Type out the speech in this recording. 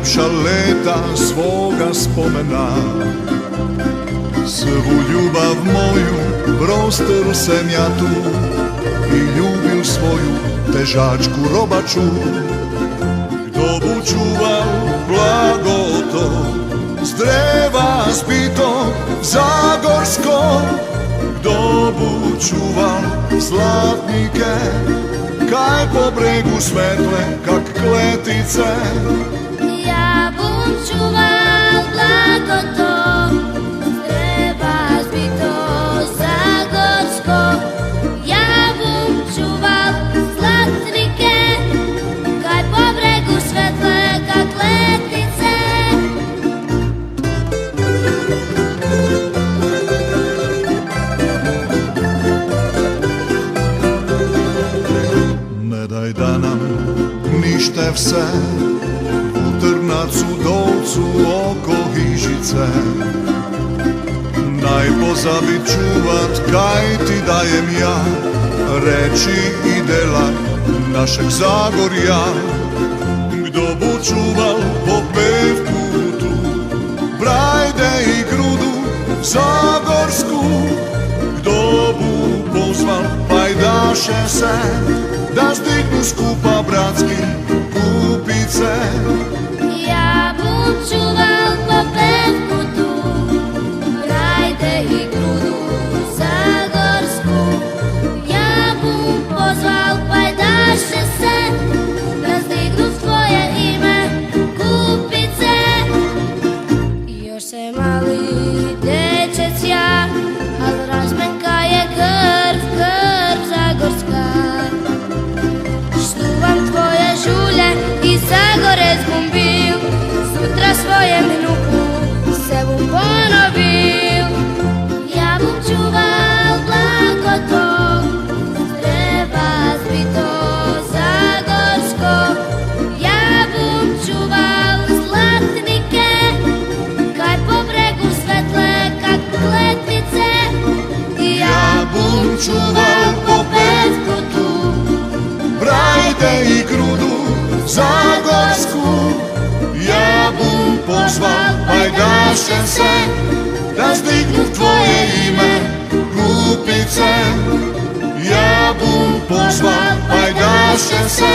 najljepša leta svoga spomena. Svu ljubav moju prosteru sem ja tu i ljubil svoju težačku robaču. Kdo bu čuval blagoto z dreva zbito zagorsko, kdo bu čuval zlatnike kaj po bregu svetle kak kletice. Ja bum čuval blagoto z dreva zbito zagorsko, ja bum čuval zlatnike kaj po bregu svetle kak kletice. Ne daj da nam nište vse u Trnacu, Dolcu, oko Hižice. Najpozabit čuvat kaj ti dajem ja, reči i dela našeg Zagorja. Kdo bu čuval po pevku tu, Brajde i Grudu zagorsku, kdo bu pozval pajdaše se da zdignu skupa bratski kupice. Ja bum čuval po pevku tu, Brajde i Grudu zagorsku, ja bum pozval pajdaše se da zdignu tvoje ime kupice. Još se mali dečec ja, al razmenka je krv zagorska. Štuvam tvoje žulje i Zagorec bum bil, sutra svojem vnuku se bum ponovil. Ja bum čuval blagoto z dreva zbito zagorsko, ja bum čuval zlatnike kaj po bregu svetle kak kletvice. Ja bum čuval po pevku tu, Brajde i Grudu zagorsku, ja bum pozval pajdaše se da zdignu tvoje ime kupice. Ja bum pozval pajdaše se